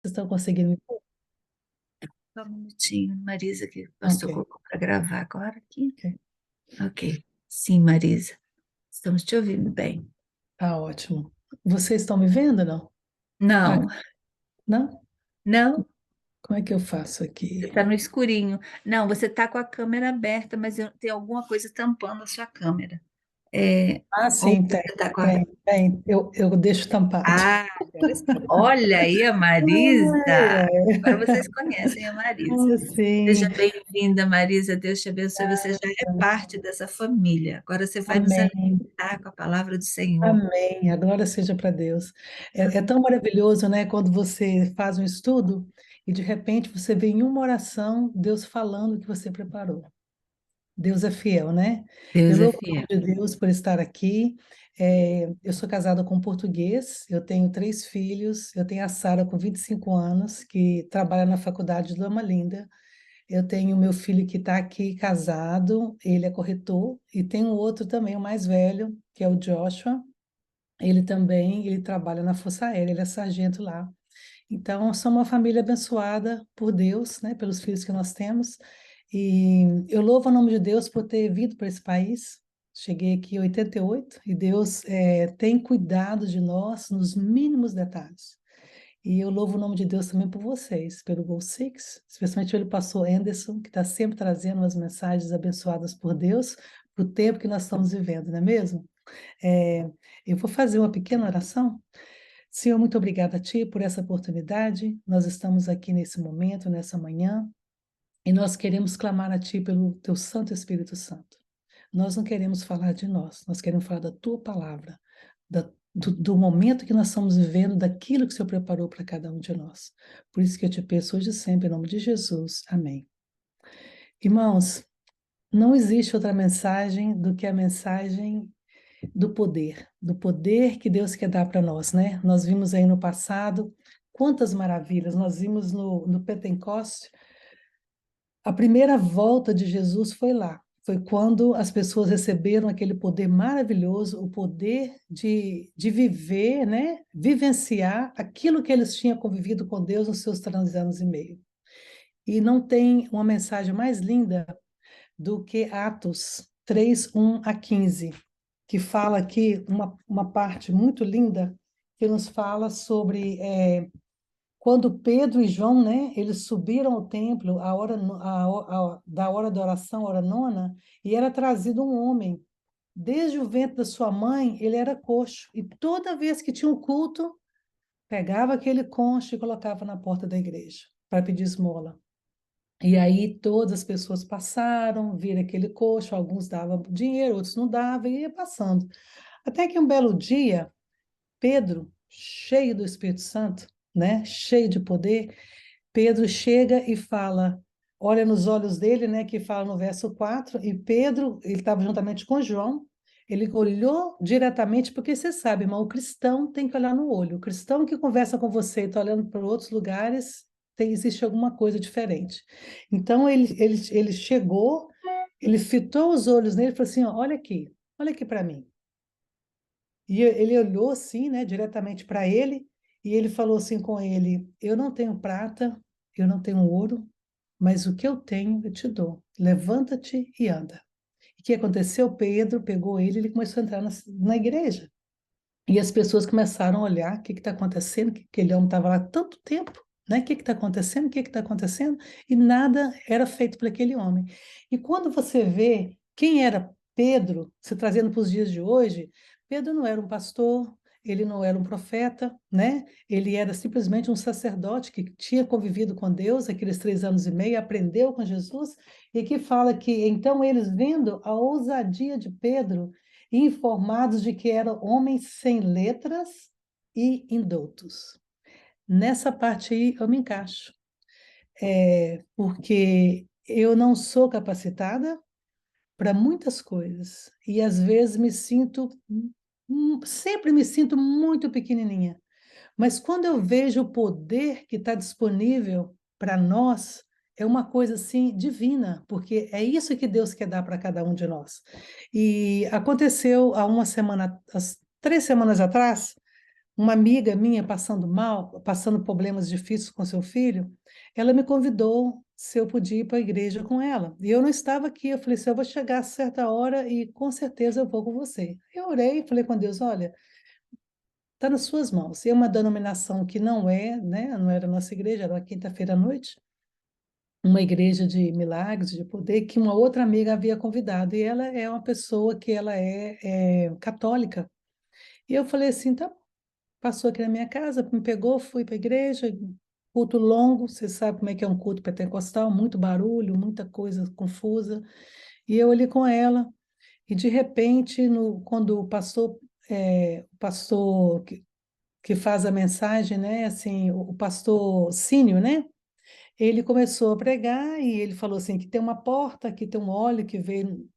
Vocês estão conseguindo me ver? Só um minutinho, Marisa, que o pastor Ok, colocou para gravar agora aqui. ok. Ok. Sim, Marisa, estamos te ouvindo bem. Tá ótimo. Vocês estão me vendo, não? Ah, Não, não? não, Como é que eu faço você aqui? está no escurinho. Não, você está com a câmera aberta, mas tem alguma coisa tampando a sua câmera. É, Ah, ou sim, tem, você está com a... tem, tem. Eu deixo tampado. Ah, agora sim. Olha aí a Marisa. Ai, ai. Agora vocês conhecem a Marisa. Ah, Seja sim. bem-vinda, Marisa. Deus te abençoe. Você já é parte dessa família. Agora você vai nos Amém. alimentar com a palavra do Senhor. Amém. A glória seja para Deus. É tão maravilhoso, né, quando você faz um estudo e de repente você vê em uma oração Deus falando o que você preparou. Deus é fiel, né? Eu Deus é louvo o fiel. nome de Deus por estar aqui. Eu sou casada com um português, eu tenho 3 filhos, eu tenho a Sara com 25 anos, que trabalha na faculdade de Loma Linda. Eu tenho meu filho que está aqui casado, ele é corretor, e tenho outro também, o mais velho, que é o Joshua. Ele trabalha na Força Aérea, ele é sargento lá. Então, somos uma família abençoada por Deus, né, pelos filhos que nós temos. E eu louvo o nome de Deus por ter vindo para esse país. Cheguei aqui em 88 e Deus tem cuidado de nós nos mínimos detalhes. E eu louvo o nome de Deus também por vocês, pelo Goal Six, especialmente pelo pastor Anderson, que está sempre trazendo umas mensagens abençoadas por Deus, para o tempo que nós estamos vivendo, não é mesmo? É, eu vou fazer uma pequena oração. Senhor, muito obrigada a Ti por essa oportunidade. Nós estamos aqui nesse momento, nessa manhã, e nós queremos clamar a Ti pelo Teu Santo Espírito Santo. Nós não queremos falar de nós queremos falar da Tua palavra, do momento que nós estamos vivendo, daquilo que o Senhor preparou para cada um de nós. Por isso que eu te peço hoje e sempre, em nome de Jesus. Amém. Irmãos, não existe outra mensagem do que a mensagem do poder que Deus quer dar para nós, né? Nós vimos aí no passado quantas maravilhas, nós vimos no Pentecoste, a primeira volta de Jesus foi lá, foi quando as pessoas receberam aquele poder maravilhoso, o poder de viver, né? Vivenciar aquilo que eles tinham convivido com Deus nos seus 3 anos e meio. E não tem uma mensagem mais linda do que Atos 3:1 a 15, que fala aqui uma parte muito linda, que nos fala sobre quando Pedro e João, né, eles subiram ao templo da hora da oração, a hora nona, e era trazido um homem. Desde o ventre da sua mãe, ele era coxo, e toda vez que tinha um culto, pegava aquele concho e colocava na porta da igreja para pedir esmola. E aí todas as pessoas passaram, viram aquele coxo, alguns davam dinheiro, outros não davam, e ia passando. Até que um belo dia, Pedro, cheio do Espírito Santo, né, cheio de poder, Pedro chega e fala, olha nos olhos dele, né, que fala no verso 4, e Pedro, ele estava juntamente com João, ele olhou diretamente, porque você sabe, irmão, o cristão tem que olhar no olho. O cristão que conversa com você e está olhando para outros lugares, existe alguma coisa diferente. Então, ele chegou, ele fitou os olhos nele e falou assim, ó, olha aqui para mim. E ele olhou assim, né, diretamente para ele, e ele falou assim com ele: Eu não tenho prata, eu não tenho ouro, mas o que eu tenho eu te dou. Levanta-te e anda. E o que aconteceu? Pedro pegou ele e ele começou a entrar na igreja. E as pessoas começaram a olhar: o que está acontecendo? Que aquele homem estava lá há tanto tempo. Né? O que está acontecendo? O que está acontecendo? E nada era feito para aquele homem. E quando você vê quem era Pedro, se trazendo para os dias de hoje, Pedro não era um pastor, ele não era um profeta, né? Ele era simplesmente um sacerdote que tinha convivido com Deus aqueles 3 anos e meio, aprendeu com Jesus, e que fala que então eles vendo a ousadia de Pedro e informados de que eram homens sem letras e indoutos. Nessa parte aí eu me encaixo, porque eu não sou capacitada para muitas coisas e às vezes sempre me sinto muito pequenininha. Mas quando eu vejo o poder que está disponível para nós, é uma coisa assim divina, porque é isso que Deus quer dar para cada um de nós. E aconteceu há 3 semanas atrás, uma amiga minha passando mal, passando problemas difíceis com seu filho, ela me convidou se eu podia ir para a igreja com ela. E eu não estava aqui, eu falei assim, eu vou chegar a certa hora e com certeza eu vou com você. Eu orei, falei com Deus, olha, está nas suas mãos. E é uma denominação que não é, né, não era a nossa igreja, era uma quinta-feira à noite, uma igreja de milagres, de poder, que uma outra amiga havia convidado, e ela é uma pessoa que ela é católica. E eu falei assim, tá, passou aqui na minha casa, me pegou, fui para a igreja, culto longo, você sabe como é que é um culto pentecostal, muito barulho, muita coisa confusa, e eu ali com ela, e de repente, quando o pastor que faz a mensagem, né, assim, o pastor Cínio, né, ele começou a pregar e ele falou assim, que tem uma porta, que tem um óleo que veio do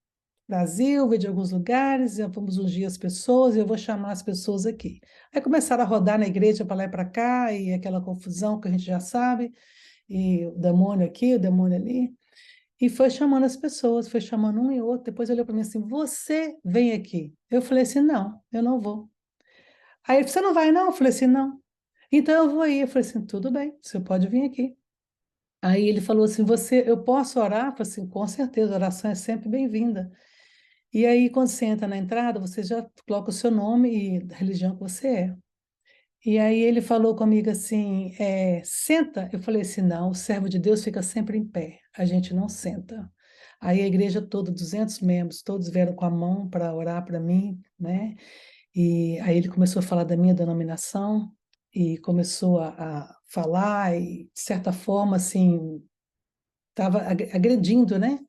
Brasil, veio de alguns lugares, e vamos ungir as pessoas, e eu vou chamar as pessoas aqui. Aí começaram a rodar na igreja para lá e para cá, e aquela confusão que a gente já sabe, e o demônio aqui, o demônio ali, e foi chamando as pessoas, foi chamando um e outro, depois olhou para mim assim, você vem aqui. Eu falei assim, não, eu não vou. Aí ele, você não vai não? Eu falei assim, não. Então eu vou aí. Eu falei assim, tudo bem, você pode vir aqui. Aí ele falou assim, eu posso orar? Eu falei assim, com certeza, a oração é sempre bem-vinda. E aí, quando você entra na entrada, você já coloca o seu nome e a religião que você é. E aí ele falou comigo assim, senta. Eu falei assim, não, o servo de Deus fica sempre em pé, a gente não senta. Aí a igreja toda, 200 membros, todos vieram com a mão para orar para mim, né? E aí ele começou a falar da minha denominação e começou a falar e, de certa forma, assim, estava agredindo, né?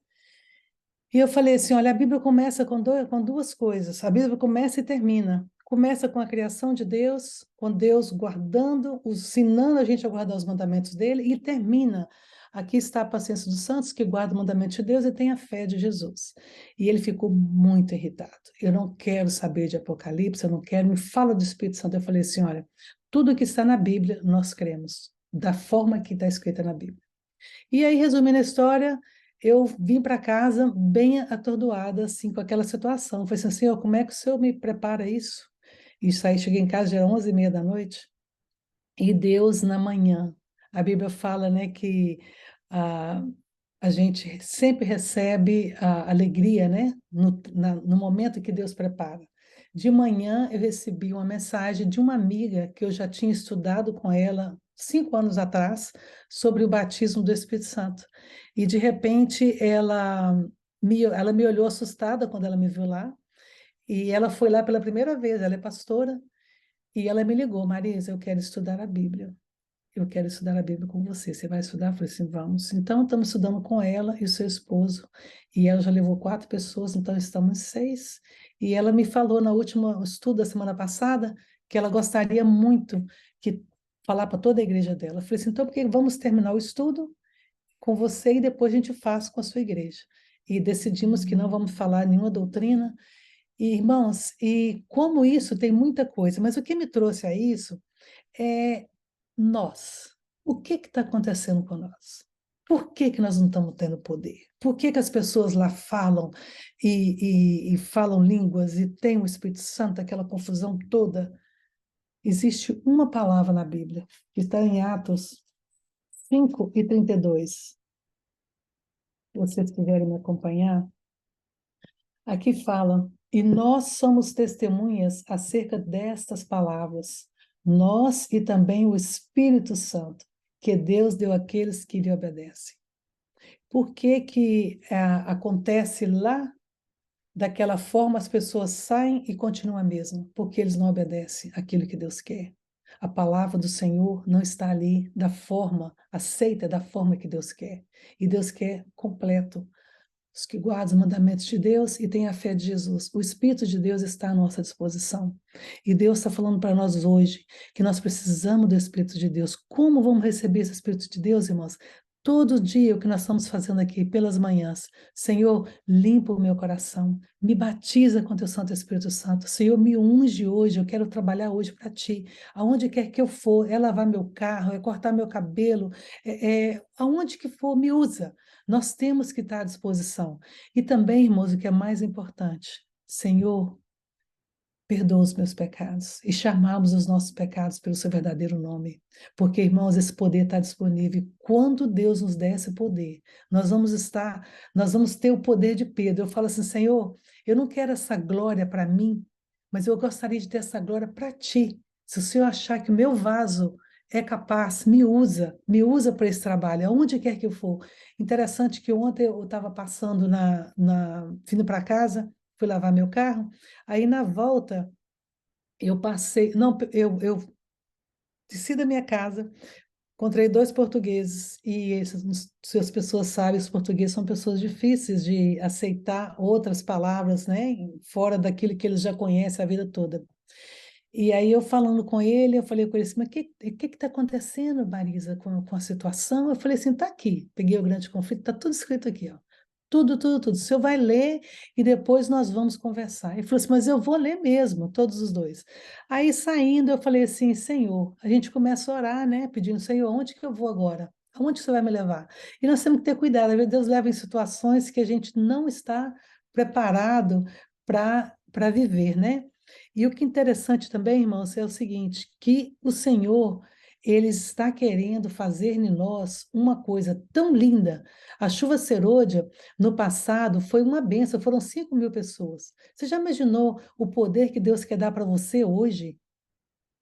E eu falei assim, olha, a Bíblia começa com duas coisas. A Bíblia começa e termina. Começa com a criação de Deus, com Deus guardando, ensinando a gente a guardar os mandamentos dele, e termina. Aqui está a paciência dos santos, que guarda o mandamento de Deus e tem a fé de Jesus. E ele ficou muito irritado. Eu não quero saber de Apocalipse, eu não quero, me fala do Espírito Santo. Eu falei assim, olha, tudo que está na Bíblia, nós cremos, da forma que está escrita na Bíblia. E aí, resumindo a história, eu vim para casa bem atordoada, assim, com aquela situação. Falei assim, Senhor, como é que o Senhor me prepara isso? Isso aí, cheguei em casa, já era 11h30 da noite, e Deus na manhã. A Bíblia fala, né, que a, a gente sempre recebe a alegria, né, no momento que Deus prepara. De manhã eu recebi uma mensagem de uma amiga que eu já tinha estudado com ela 5 anos atrás sobre o batismo do Espírito Santo. E de repente ela me olhou assustada quando ela me viu lá. E ela foi lá pela primeira vez, ela é pastora, e ela me ligou, Marisa, eu quero estudar a Bíblia. Eu quero estudar a Bíblia com você. Você vai estudar? Eu falei assim, vamos. Então, estamos estudando com ela e o seu esposo. E ela já levou 4 pessoas, então estamos 6. E ela me falou no último estudo da semana passada que ela gostaria muito que falar para toda a igreja dela. Eu falei assim, então, porque vamos terminar o estudo com você e depois a gente faz com a sua igreja. E decidimos que não vamos falar nenhuma doutrina. E, irmãos, e como isso tem muita coisa, mas o que me trouxe a isso é nós. O que está acontecendo com nós? Por que nós não estamos tendo poder? Por que as pessoas lá falam e falam línguas e tem o Espírito Santo, aquela confusão toda? Existe uma palavra na Bíblia, que está em Atos 5:32. Se vocês quiserem me acompanhar, aqui fala, e nós somos testemunhas acerca destas palavras, nós e também o Espírito Santo, que Deus deu àqueles que lhe obedecem. Por que que acontece lá daquela forma as pessoas saem e continuam a mesma? Porque eles não obedecem aquilo que Deus quer. A palavra do Senhor não está ali da forma, aceita da forma que Deus quer. E Deus quer completo, os que guardam os mandamentos de Deus e têm a fé de Jesus. O Espírito de Deus está à nossa disposição. E Deus está falando para nós hoje que nós precisamos do Espírito de Deus. Como vamos receber esse Espírito de Deus, irmãos? Todo dia o que nós estamos fazendo aqui pelas manhãs. Senhor, limpa o meu coração, me batiza com teu Santo Espírito Santo. Senhor, me unge hoje, eu quero trabalhar hoje para ti. Aonde quer que eu for, é lavar meu carro, é cortar meu cabelo, aonde que for, me usa. Nós temos que estar à disposição. E também, irmãos, o que é mais importante, Senhor, perdoa os meus pecados e chamarmos os nossos pecados pelo seu verdadeiro nome. Porque, irmãos, esse poder está disponível. E quando Deus nos der esse poder, nós vamos ter o poder de Pedro. Eu falo assim, Senhor, eu não quero essa glória para mim, mas eu gostaria de ter essa glória para ti. Se o Senhor achar que o meu vaso é capaz, me usa para esse trabalho, aonde quer que eu for. Interessante que ontem eu estava passando vindo para casa, fui lavar meu carro, aí na volta eu passei, não, eu desci da minha casa, encontrei dois portugueses e se as pessoas sabem, os portugueses são pessoas difíceis de aceitar outras palavras, né, fora daquilo que eles já conhecem a vida toda. E aí eu falando com ele, eu falei com ele assim, mas o que está acontecendo, Marisa, com a situação? Eu falei assim, tá aqui. Peguei o grande conflito, tá tudo escrito aqui, ó. Tudo, tudo, tudo. O senhor vai ler e depois nós vamos conversar. Ele falou assim, mas eu vou ler mesmo, todos os dois. Aí saindo, eu falei assim, Senhor, a gente começa a orar, né? Pedindo, Senhor, onde que eu vou agora? Aonde que você vai me levar? E nós temos que ter cuidado, às vezes Deus leva em situações que a gente não está preparado para viver, né? E o que é interessante também, irmãos, é o seguinte, que o Senhor, ele está querendo fazer em nós uma coisa tão linda. A chuva serôdia, no passado, foi uma bênção, foram 5.000 pessoas. Você já imaginou o poder que Deus quer dar para você hoje?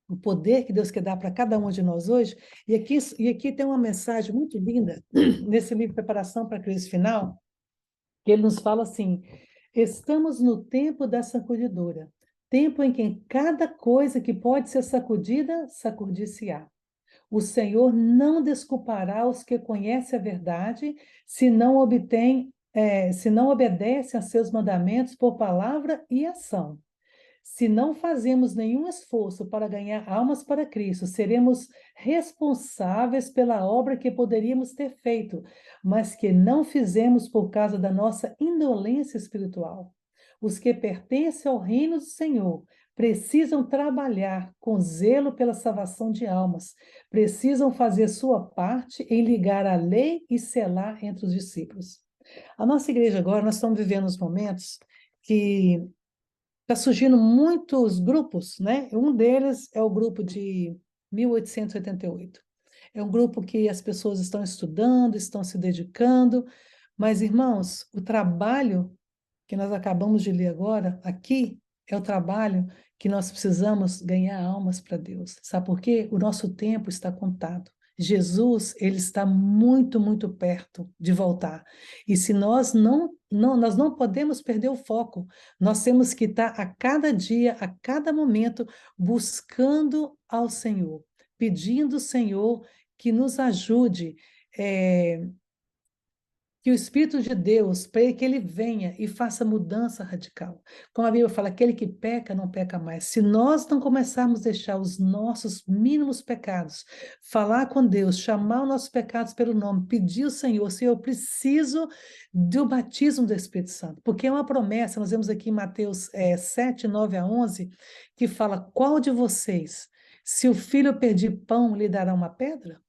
O poder que Deus quer dar para cada um de nós hoje? E aqui tem uma mensagem muito linda, nesse livro Preparação para a Crise Final, que ele nos fala assim: estamos no tempo da sacudidora, tempo em que cada coisa que pode ser sacudida, sacudir-se-á. O Senhor não desculpará os que conhecem a verdade, se não obedecem a seus mandamentos por palavra e ação. Se não fazemos nenhum esforço para ganhar almas para Cristo, seremos responsáveis pela obra que poderíamos ter feito, mas que não fizemos por causa da nossa indolência espiritual. Os que pertencem ao reino do Senhor precisam trabalhar com zelo pela salvação de almas, precisam fazer sua parte em ligar a lei e selar entre os discípulos. A nossa igreja agora, nós estamos vivendo os momentos que está surgindo muitos grupos, né? Um deles é o grupo de 1888. É um grupo que as pessoas estão estudando, estão se dedicando, mas, irmãos, o trabalho que nós acabamos de ler agora, aqui, é o trabalho que nós precisamos ganhar almas para Deus. Sabe por quê? O nosso tempo está contado. Jesus, ele está muito, muito perto de voltar. E se nós não podemos perder o foco. Nós temos que estar a cada dia, a cada momento, buscando ao Senhor, pedindo ao Senhor que nos ajude, que o Espírito de Deus, para que ele venha e faça mudança radical. Como a Bíblia fala, aquele que peca não peca mais. Se nós não começarmos a deixar os nossos mínimos pecados, falar com Deus, chamar os nossos pecados pelo nome, pedir ao Senhor, Senhor, eu preciso do batismo do Espírito Santo, porque é uma promessa, nós vemos aqui em Mateus 7, 9 a 11, que fala, qual de vocês, se o filho pedir pão, lhe dará uma pedra?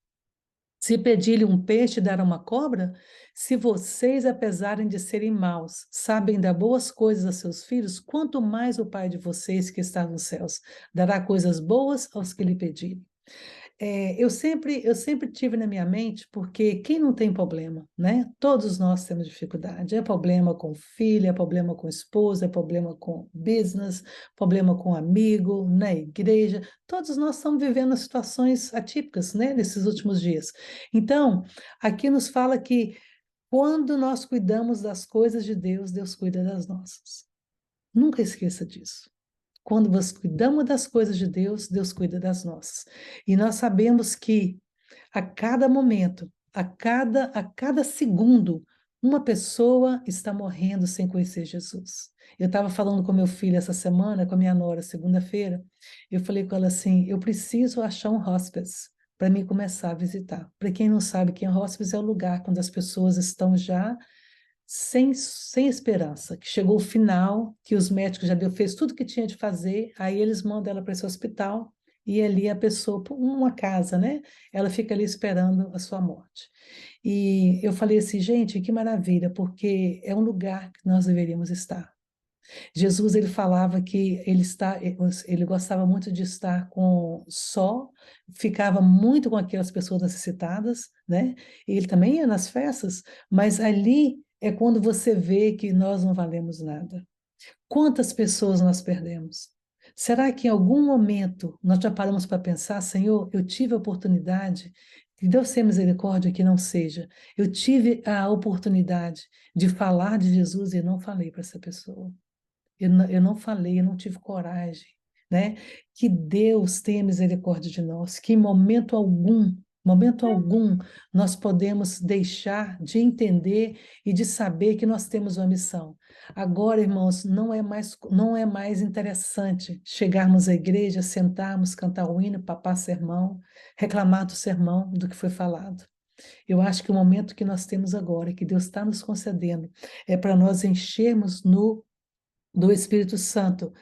Se pedir-lhe um peixe, dará uma cobra? Se vocês, apesar de serem maus, sabem dar boas coisas a seus filhos, quanto mais o Pai de vocês que está nos céus dará coisas boas aos que lhe pedirem. Eu sempre tive na minha mente, porque quem não tem problema, né? Todos nós temos dificuldade. É problema com filho, é problema com esposa, é problema com business, problema com amigo, na igreja. Todos nós estamos vivendo situações atípicas, né? Nesses últimos dias. Então, aqui nos fala que quando nós cuidamos das coisas de Deus, Deus cuida das nossas. Nunca esqueça disso. Quando nós cuidamos das coisas de Deus, Deus cuida das nossas. E nós sabemos que a cada momento, a cada segundo, uma pessoa está morrendo sem conhecer Jesus. Eu estava falando com meu filho essa semana, com a minha nora, segunda-feira, eu falei com ela assim, eu preciso achar um hospice para mim começar a visitar. Para quem não sabe, que é hospice é o lugar quando as pessoas estão já sem esperança, que chegou o final, que os médicos já fez tudo que tinha de fazer, aí eles mandam ela para esse hospital e ali a pessoa, uma casa, né? Ela fica ali esperando a sua morte. E eu falei assim, gente, que maravilha, porque é um lugar que nós deveríamos estar. Jesus, ele falava que ele gostava muito de estar com só, ficava muito com aquelas pessoas necessitadas, né? E ele também ia nas festas, mas ali é quando você vê que nós não valemos nada. Quantas pessoas nós perdemos? Será que em algum momento nós já paramos para pensar, Senhor, eu tive a oportunidade, que Deus tenha misericórdia que não seja, eu tive a oportunidade de falar de Jesus e não falei para essa pessoa. Eu não falei, eu não tive coragem, né? Que Deus tenha misericórdia de nós, que em momento algum, nós podemos deixar de entender e de saber que nós temos uma missão. Agora, irmãos, não é mais interessante chegarmos à igreja, sentarmos, cantar o hino, papar sermão, reclamar do sermão, do que foi falado. Eu acho que o momento que nós temos agora, que Deus está nos concedendo, é para nós enchermos no do Espírito Santo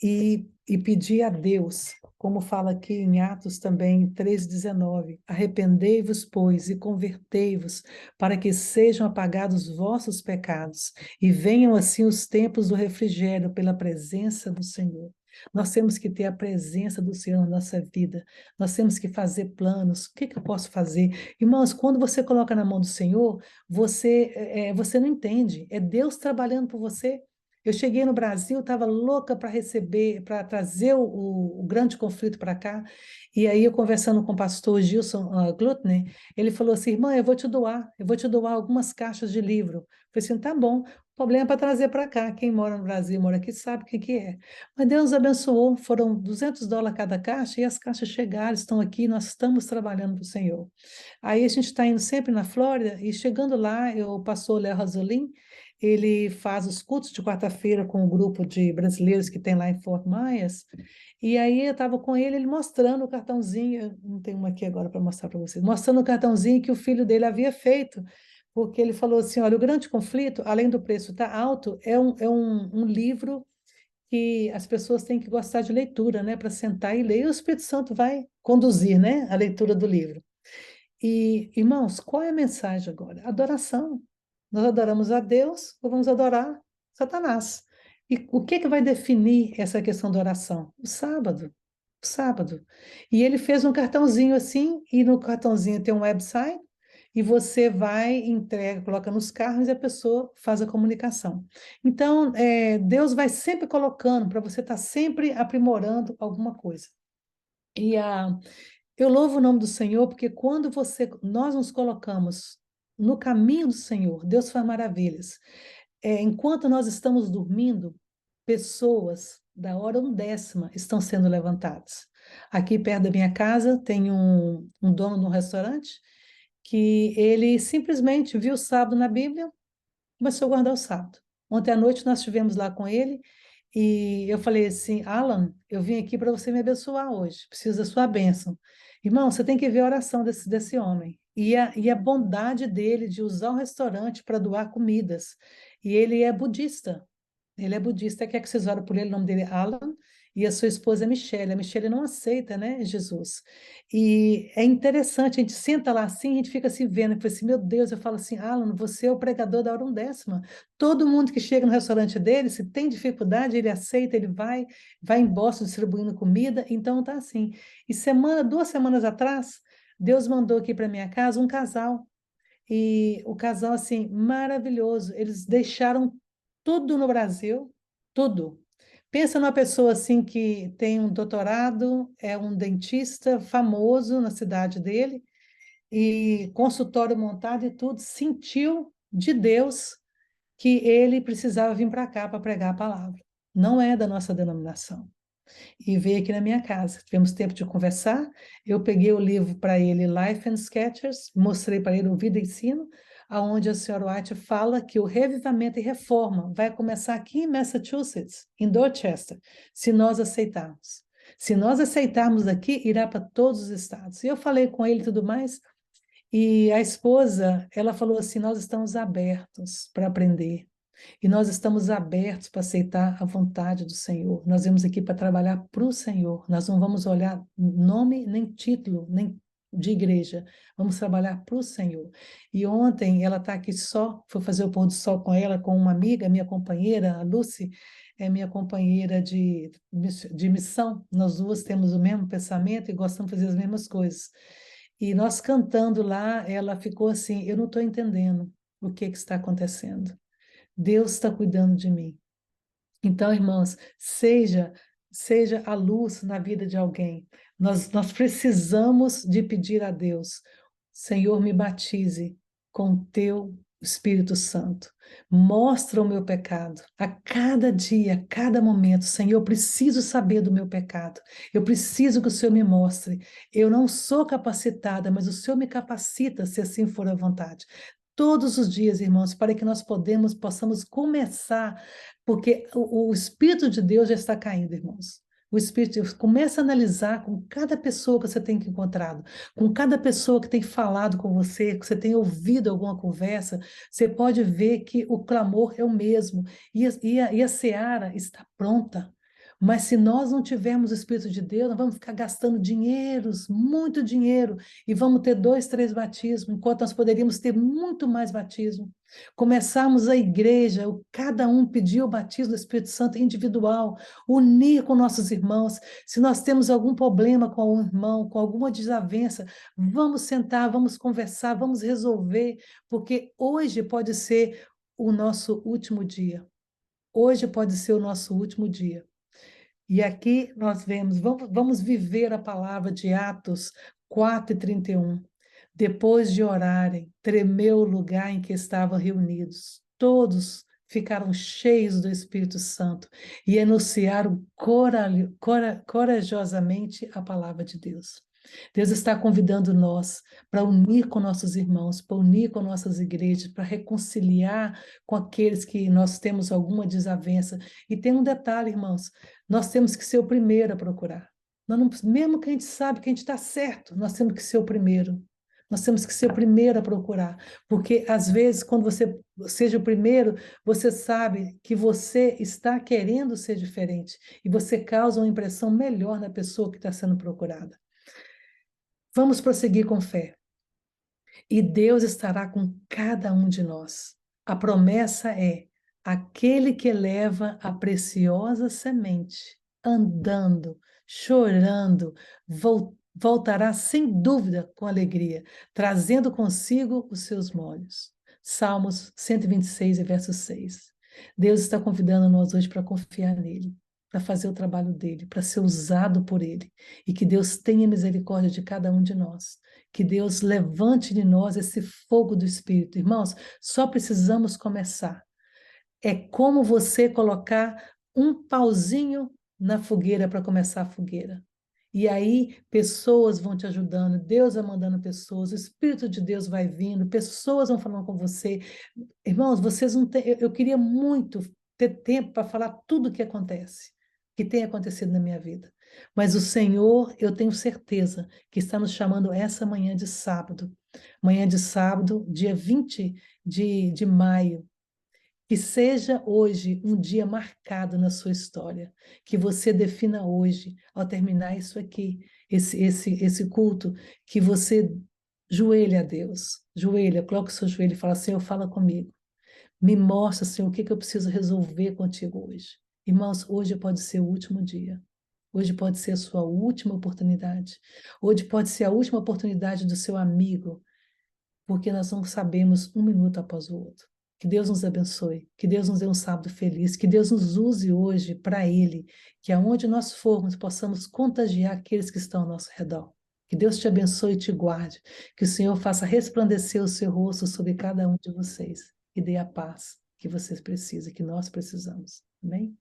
e pedir a Deus, como fala aqui em Atos também 3,19, arrependei-vos, pois, e convertei-vos, para que sejam apagados os vossos pecados, e venham assim os tempos do refrigério pela presença do Senhor. Nós temos que ter a presença do Senhor na nossa vida. Nós temos que fazer planos. O que que eu posso fazer? Irmãos, quando você coloca na mão do Senhor, você não entende. É Deus trabalhando por você. Eu cheguei no Brasil, estava louca para receber, para trazer o grande conflito para cá. E aí, eu conversando com o pastor Gilson Glutner, ele falou assim: irmã, eu vou te doar algumas caixas de livro. Eu falei assim: tá bom, o problema é para trazer para cá. Quem mora no Brasil, mora aqui, sabe o que que é. Mas Deus nos abençoou, foram US$ 200 cada caixa, e as caixas chegaram, estão aqui, nós estamos trabalhando para o Senhor. Aí a gente está indo sempre na Flórida, e chegando lá, o pastor Léo Rasolim, ele faz os cultos de quarta-feira com um grupo de brasileiros que tem lá em Fort Myers. E aí eu estava com ele, ele mostrando o cartãozinho, eu não tenho uma aqui agora para mostrar para vocês, mostrando o cartãozinho que o filho dele havia feito, porque ele falou assim: olha, o grande conflito, além do preço estar alto, um livro que as pessoas têm que gostar de leitura, né, para sentar e ler, e o Espírito Santo vai conduzir, né, a leitura do livro. E, irmãos, qual é a mensagem agora? Adoração. Nós adoramos a Deus ou vamos adorar Satanás? E o que que vai definir essa questão da oração? O sábado. O sábado. E ele fez um cartãozinho assim, e no cartãozinho tem um website, e você vai, entrega, coloca nos carros e a pessoa faz a comunicação. Então, Deus vai sempre colocando para você estar sempre aprimorando alguma coisa. E eu louvo o nome do Senhor, porque quando nós nos colocamos no caminho do Senhor, Deus faz maravilhas. Enquanto nós estamos dormindo, pessoas da hora undécima estão sendo levantadas. Aqui perto da minha casa tem um dono de um restaurante que ele simplesmente viu o sábado na Bíblia, começou a guardar o sábado. Ontem à noite nós estivemos lá com ele e eu falei assim: Alan, eu vim aqui para você me abençoar hoje, preciso da sua bênção. Irmão, você tem que ver a oração desse homem e a bondade dele de usar o restaurante para doar comidas. E ele é budista. Ele é budista, quer que vocês orem por ele, o nome dele é Alan, e a sua esposa é Michelle. A Michelle não aceita, né, Jesus? E é interessante, a gente senta lá assim, a gente fica se vendo, eu falo assim, meu Deus, eu falo assim, Alan, você é o pregador da hora undécima. Todo mundo que chega no restaurante dele, se tem dificuldade, ele aceita, ele vai em Boston distribuindo comida, então tá assim. E 2 semanas atrás, Deus mandou aqui para minha casa um casal, e o casal, assim, maravilhoso. Eles deixaram tudo no Brasil, tudo. Pensa numa pessoa assim que tem um doutorado, é um dentista famoso na cidade dele, e consultório montado e tudo, sentiu de Deus que ele precisava vir para cá para pregar a palavra. Não é da nossa denominação e veio aqui na minha casa. Tivemos tempo de conversar. Eu peguei o livro para ele, Life and Sketches, mostrei para ele o Vida e Ensino, aonde a senhora White fala que o revivamento e reforma vai começar aqui em Massachusetts, em Dorchester, se nós aceitarmos. Se nós aceitarmos aqui, irá para todos os estados. E eu falei com ele e tudo mais, e a esposa, ela falou assim: nós estamos abertos para aprender. E nós estamos abertos para aceitar a vontade do Senhor. Nós vamos aqui para trabalhar para o Senhor. Nós não vamos olhar nome, nem título, nem de igreja. Vamos trabalhar para o Senhor. E ontem ela está aqui só, fui fazer o pôr do sol com ela, com uma amiga, minha companheira, a Lucy. é minha companheira de missão. Nós duas temos o mesmo pensamento e gostamos de fazer as mesmas coisas. E nós cantando lá, ela ficou assim: eu não estou entendendo o que está acontecendo. Deus está cuidando de mim. Então, irmãos, seja a luz na vida de alguém. Nós precisamos de pedir a Deus: Senhor, me batize com o teu Espírito Santo. Mostra o meu pecado a cada dia, a cada momento. Senhor, eu preciso saber do meu pecado. Eu preciso que o Senhor me mostre. Eu não sou capacitada, mas o Senhor me capacita, se assim for a vontade. Todos os dias, irmãos, para que nós possamos começar, porque o Espírito de Deus já está caindo, irmãos. O Espírito de Deus começa a analisar com cada pessoa que você tem encontrado, com cada pessoa que tem falado com você, que você tem ouvido alguma conversa, você pode ver que o clamor é o mesmo e a seara está pronta. Mas se nós não tivermos o Espírito de Deus, nós vamos ficar gastando dinheiros, muito dinheiro, e vamos ter 2, 3 batismos, enquanto nós poderíamos ter muito mais batismo. Começarmos a igreja, cada um pedir o batismo do Espírito Santo individual, unir com nossos irmãos. Se nós temos algum problema com algum irmão, com alguma desavença, vamos sentar, vamos conversar, vamos resolver, porque hoje pode ser o nosso último dia. Hoje pode ser o nosso último dia. E aqui nós vemos, vamos viver a palavra de Atos 4:31. Depois de orarem, tremeu o lugar em que estavam reunidos. Todos ficaram cheios do Espírito Santo e anunciaram corajosamente a palavra de Deus. Deus está convidando nós para unir com nossos irmãos, para unir com nossas igrejas, para reconciliar com aqueles que nós temos alguma desavença. E tem um detalhe, irmãos, nós temos que ser o primeiro a procurar. Mesmo que a gente sabe que a gente está certo, nós temos que ser o primeiro. Nós temos que ser o primeiro a procurar, porque às vezes, quando você seja o primeiro, você sabe que você está querendo ser diferente e você causa uma impressão melhor na pessoa que está sendo procurada. Vamos prosseguir com fé. E Deus estará com cada um de nós. A promessa é: aquele que leva a preciosa semente, andando, chorando, voltará sem dúvida com alegria, trazendo consigo os seus molhos. Salmos 126, verso 6. Deus está convidando nós hoje para confiar nele, para fazer o trabalho dele, para ser usado por ele. E que Deus tenha misericórdia de cada um de nós. Que Deus levante de nós esse fogo do Espírito. Irmãos, só precisamos começar. É como você colocar um pauzinho na fogueira para começar a fogueira. E aí, pessoas vão te ajudando, Deus vai mandando pessoas, o Espírito de Deus vai vindo, pessoas vão falando com você. Irmãos, vocês não têm. Eu queria muito ter tempo para falar tudo o que acontece, que tem acontecido na minha vida. Mas o Senhor, eu tenho certeza que está nos chamando essa manhã de sábado, dia 20 de maio. Que seja hoje um dia marcado na sua história, que você defina hoje, ao terminar isso aqui, esse culto, que você joelhe a Deus, joelha, coloque o seu joelho e fala: Senhor, fala comigo, me mostra, Senhor, o que eu preciso resolver contigo hoje. Irmãos, hoje pode ser o último dia. Hoje pode ser a sua última oportunidade. Hoje pode ser a última oportunidade do seu amigo, porque nós não sabemos um minuto após o outro. Que Deus nos abençoe, que Deus nos dê um sábado feliz, que Deus nos use hoje para Ele, que aonde nós formos possamos contagiar aqueles que estão ao nosso redor. Que Deus te abençoe e te guarde, que o Senhor faça resplandecer o seu rosto sobre cada um de vocês e dê a paz que vocês precisam, que nós precisamos. Amém?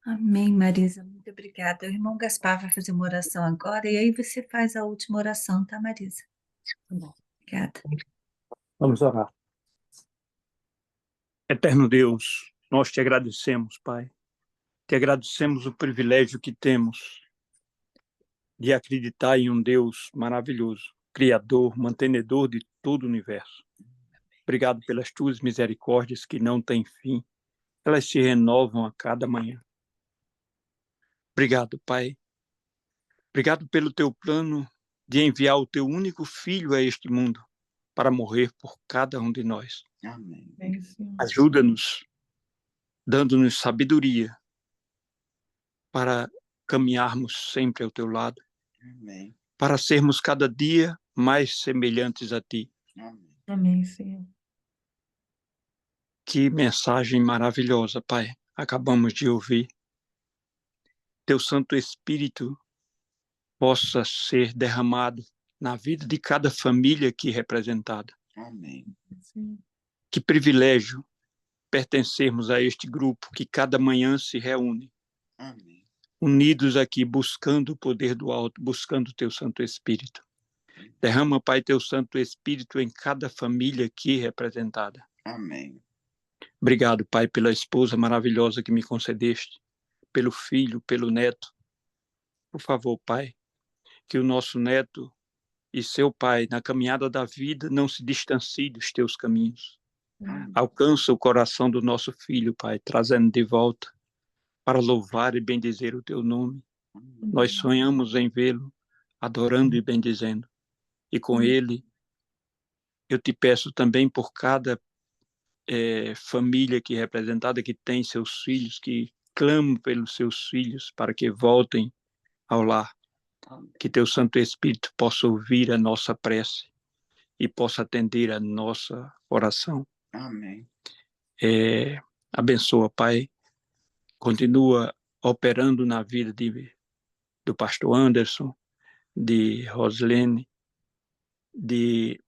Amém, Marisa. Muito obrigada. O irmão Gaspar vai fazer uma oração agora e aí você faz a última oração, tá, Marisa? Tá bom. Obrigada. Vamos orar. Eterno Deus, nós te agradecemos, Pai. Te agradecemos o privilégio que temos de acreditar em um Deus maravilhoso, Criador, mantenedor de todo o universo. Obrigado pelas tuas misericórdias que não têm fim. Elas se renovam a cada manhã. Obrigado, Pai. Obrigado pelo teu plano de enviar o teu único filho a este mundo para morrer por cada um de nós. Amém. Amém, Senhor. Ajuda-nos, dando-nos sabedoria para caminharmos sempre ao teu lado, Amém. para sermos cada dia mais semelhantes a ti. Amém. Amém, Senhor. Que mensagem maravilhosa, Pai, acabamos de ouvir. Teu Santo Espírito possa ser derramado na vida de cada família aqui representada. Amém. Sim. Que privilégio pertencermos a este grupo que cada manhã se reúne, Amém. unidos aqui, buscando o poder do alto, buscando o teu Santo Espírito. Derrama, Pai, teu Santo Espírito em cada família aqui representada. Amém. Obrigado, Pai, pela esposa maravilhosa que me concedeste, pelo filho, pelo neto. Por favor, Pai, que o nosso neto e seu pai, na caminhada da vida, não se distancie dos teus caminhos. Amém. Alcança o coração do nosso filho, Pai, trazendo de volta para louvar e bendizer o teu nome. Nós sonhamos em vê-lo, adorando e bendizendo. E com ele, eu te peço também por cada família aqui representada que tem seus filhos, que clamam pelos seus filhos para que voltem ao lar. Que teu Santo Espírito possa ouvir a nossa prece e possa atender a nossa oração. Amém. Abençoa, Pai. Continua operando na vida do pastor Anderson, de Roslene, de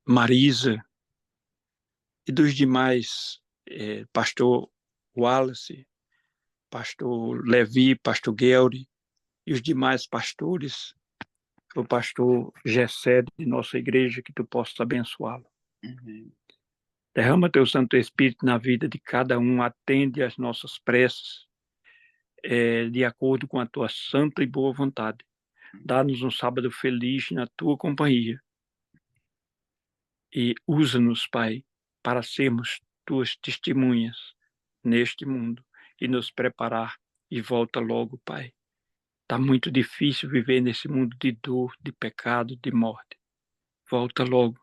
Marisa e dos demais, pastor Wallace, pastor Levi, pastor Guelri e os demais pastores, o pastor Gessé de nossa igreja, que tu possas abençoá-lo. Amém. Derrama teu Santo Espírito na vida de cada um, atende às nossas preces, de acordo com a tua santa e boa vontade. Dá-nos um sábado feliz na tua companhia. E usa-nos, Pai, para sermos tuas testemunhas neste mundo e nos preparar. E volta logo, Pai. Está muito difícil viver nesse mundo de dor, de pecado, de morte. Volta logo.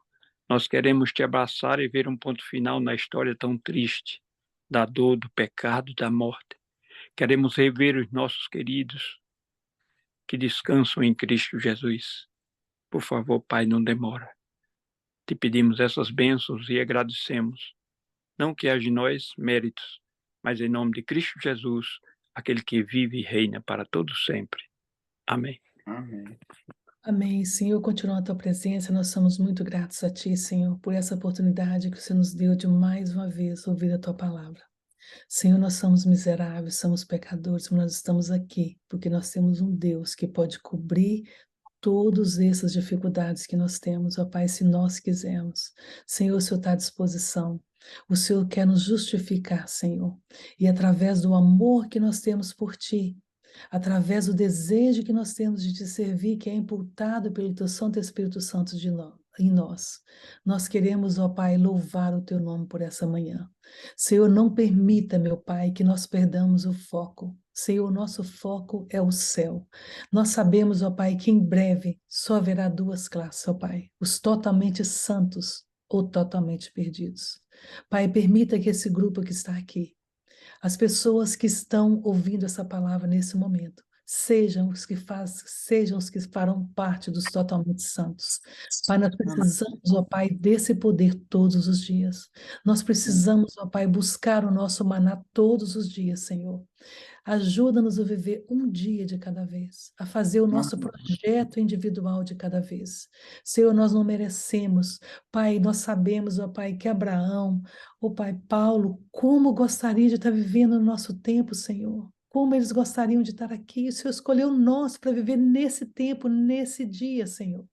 Nós queremos te abraçar e ver um ponto final na história tão triste da dor, do pecado, da morte. Queremos rever os nossos queridos que descansam em Cristo Jesus. Por favor, Pai, não demora. Te pedimos essas bênçãos e agradecemos. Não que haja em nós méritos, mas em nome de Cristo Jesus, aquele que vive e reina para todo sempre. Amém. Amém. Amém, Senhor, continua a tua presença, nós somos muito gratos a ti, Senhor, por essa oportunidade que você nos deu de mais uma vez ouvir a tua palavra. Senhor, nós somos miseráveis, somos pecadores, mas nós estamos aqui porque nós temos um Deus que pode cobrir todas essas dificuldades que nós temos, ó Pai, se nós quisermos. Senhor, o Senhor está à disposição. O Senhor quer nos justificar, Senhor. E através do amor que nós temos por Ti, através do desejo que nós temos de Te servir, que é imputado pelo Teu Santo Espírito Santo em nós. Nós queremos, ó Pai, louvar o Teu nome por essa manhã. Senhor, não permita, meu Pai, que nós perdamos o foco. Senhor, o nosso foco é o céu. Nós sabemos, ó Pai, que em breve só haverá duas classes, ó Pai, os totalmente santos ou totalmente perdidos. Pai, permita que esse grupo que está aqui, as pessoas que estão ouvindo essa palavra nesse momento, sejam os que farão parte dos totalmente santos. Pai, nós precisamos, ó Pai, desse poder todos os dias. Nós precisamos, ó Pai, buscar o nosso maná todos os dias, Senhor. Ajuda-nos a viver um dia de cada vez, a fazer o nosso projeto individual de cada vez. Senhor, nós não merecemos. Pai, nós sabemos, ó Pai, que Abraão, ó Pai, Paulo, como gostaria de estar vivendo no nosso tempo, Senhor. Como eles gostariam de estar aqui. O Senhor escolheu nós para viver nesse tempo, nesse dia, Senhor.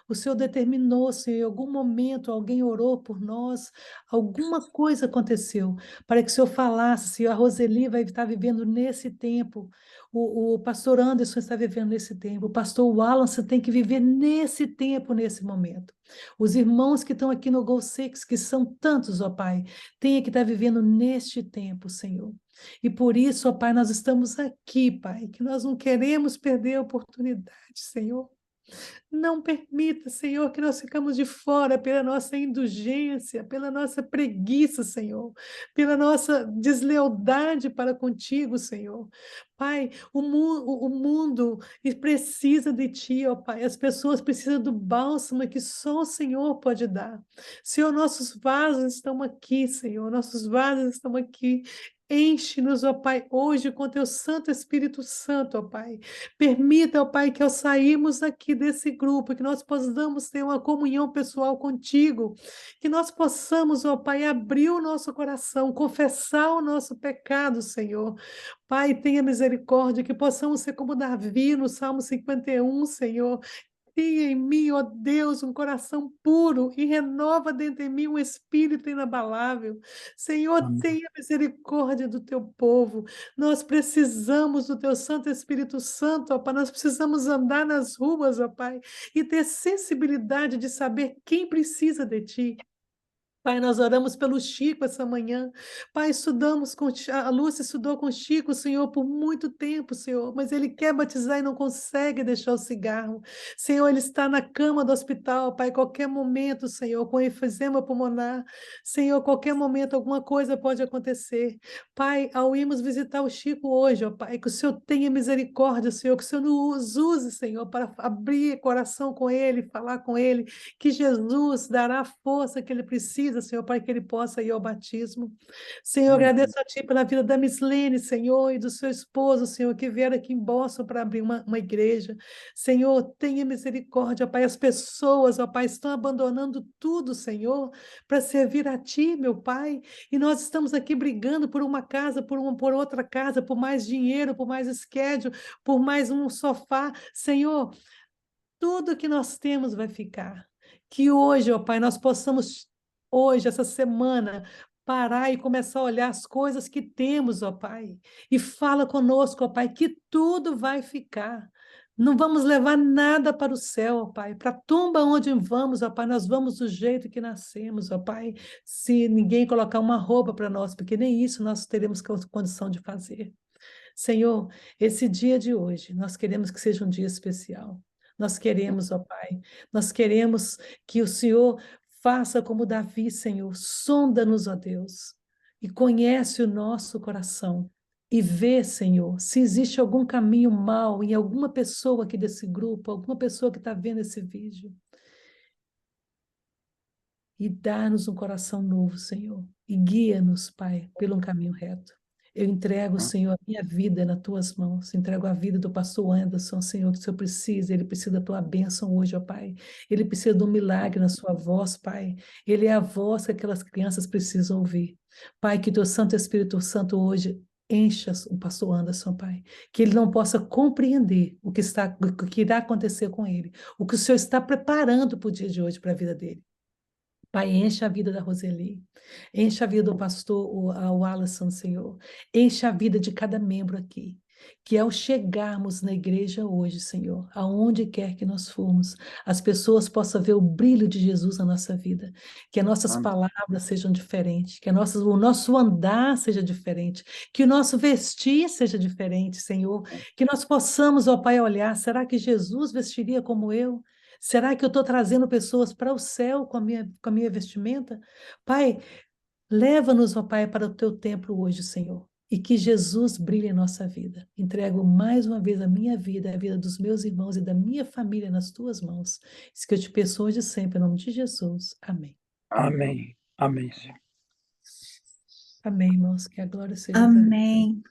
O Senhor determinou, Senhor, em algum momento alguém orou por nós, alguma coisa aconteceu para que o Senhor falasse, Senhor, a Roseli vai estar vivendo nesse tempo, o pastor Anderson está vivendo nesse tempo, o pastor Wallace tem que viver nesse tempo, nesse momento. Os irmãos que estão aqui no Go Six, que são tantos, ó Pai, têm que estar vivendo neste tempo, Senhor. E por isso, ó Pai, nós estamos aqui, Pai, que nós não queremos perder a oportunidade, Senhor. Não permita, Senhor, que nós ficamos de fora pela nossa indulgência, pela nossa preguiça, Senhor, pela nossa deslealdade para contigo, Senhor. Pai, o mundo precisa de Ti, ó Pai. As pessoas precisam do bálsamo que só o Senhor pode dar. Senhor, nossos vasos estão aqui, Senhor, nossos vasos estão aqui. Enche-nos, ó Pai, hoje com Teu Santo Espírito Santo, ó Pai. Permita, ó Pai, que ao sairmos aqui desse grupo, que nós possamos ter uma comunhão pessoal contigo, que nós possamos, ó Pai, abrir o nosso coração, confessar o nosso pecado, Senhor. Pai, tenha misericórdia, que possamos ser como Davi no Salmo 51, Senhor. Cria em mim, ó Deus, um coração puro e renova dentro de mim um espírito inabalável. Senhor, Amém. tenha misericórdia do teu povo. Nós precisamos do teu Santo Espírito Santo, ó Pai. Nós precisamos andar nas ruas, ó Pai, e ter sensibilidade de saber quem precisa de ti. Pai, nós oramos pelo Chico essa manhã. Pai, estudamos com a Lúcia estudou com o Chico, Senhor, por muito tempo, Senhor, mas ele quer batizar e não consegue deixar o cigarro. Senhor, ele está na cama do hospital, Pai, qualquer momento, Senhor, com enfisema pulmonar. Senhor, qualquer momento alguma coisa pode acontecer. Pai, ao irmos visitar o Chico hoje, ó Pai, que o Senhor tenha misericórdia, Senhor, que o Senhor nos use, Senhor, para abrir coração com ele, falar com ele, que Jesus dará a força que ele precisa, Senhor, para que ele possa ir ao batismo. Senhor, agradeço a Ti pela vida da Mislene, Senhor, e do seu esposo, Senhor, que vieram aqui em Boston para abrir uma igreja. Senhor, tenha misericórdia, Pai. As pessoas, ó Pai, estão abandonando tudo, Senhor, para servir a Ti, meu Pai. E nós estamos aqui brigando por uma casa, por outra casa, por mais dinheiro, por mais schedule, por mais um sofá. Senhor, tudo que nós temos vai ficar. Que hoje, ó Pai, nós possamos, hoje, essa semana, parar e começar a olhar as coisas que temos, ó Pai. E fala conosco, ó Pai, que tudo vai ficar. Não vamos levar nada para o céu, ó Pai. Para a tumba onde vamos, ó Pai, nós vamos do jeito que nascemos, ó Pai. Se ninguém colocar uma roupa para nós, porque nem isso nós teremos condição de fazer. Senhor, esse dia de hoje, nós queremos que seja um dia especial. Nós queremos, ó Pai, nós queremos que o Senhor faça como Davi, Senhor, sonda-nos, ó Deus, e conhece o nosso coração. E vê, Senhor, se existe algum caminho mau em alguma pessoa aqui desse grupo, alguma pessoa que está vendo esse vídeo. E dá-nos um coração novo, Senhor. E guia-nos, Pai, pelo um caminho reto. Eu entrego, Senhor, a minha vida nas tuas mãos. Entrego a vida do pastor Anderson, Senhor, que o Senhor precisa. Ele precisa da tua bênção hoje, ó Pai. Ele precisa de um milagre na sua voz, Pai. Ele é a voz que aquelas crianças precisam ouvir. Pai, que teu Santo Espírito Santo hoje encha o pastor Anderson, Pai. Que ele não possa compreender o que irá acontecer com ele. O que o Senhor está preparando para o dia de hoje, para a vida dele. Pai, enche a vida da Roseli, enche a vida do pastor, o Alisson, Senhor, enche a vida de cada membro aqui, que ao chegarmos na igreja hoje, Senhor, aonde quer que nós formos, as pessoas possam ver o brilho de Jesus na nossa vida, que as nossas palavras sejam diferentes, que o nosso andar seja diferente, que o nosso vestir seja diferente, Senhor, que nós possamos, ó Pai, olhar, será que Jesus vestiria como eu? Será que eu estou trazendo pessoas para o céu com a minha vestimenta? Pai, leva-nos, ó Pai, para o teu templo hoje, Senhor, e que Jesus brilhe em nossa vida. Entrego mais uma vez a minha vida, a vida dos meus irmãos e da minha família nas tuas mãos. Isso que eu te peço hoje e sempre, em nome de Jesus. Amém. Amém. Amém, Senhor. Amém, irmãos. Que a glória seja da Amém.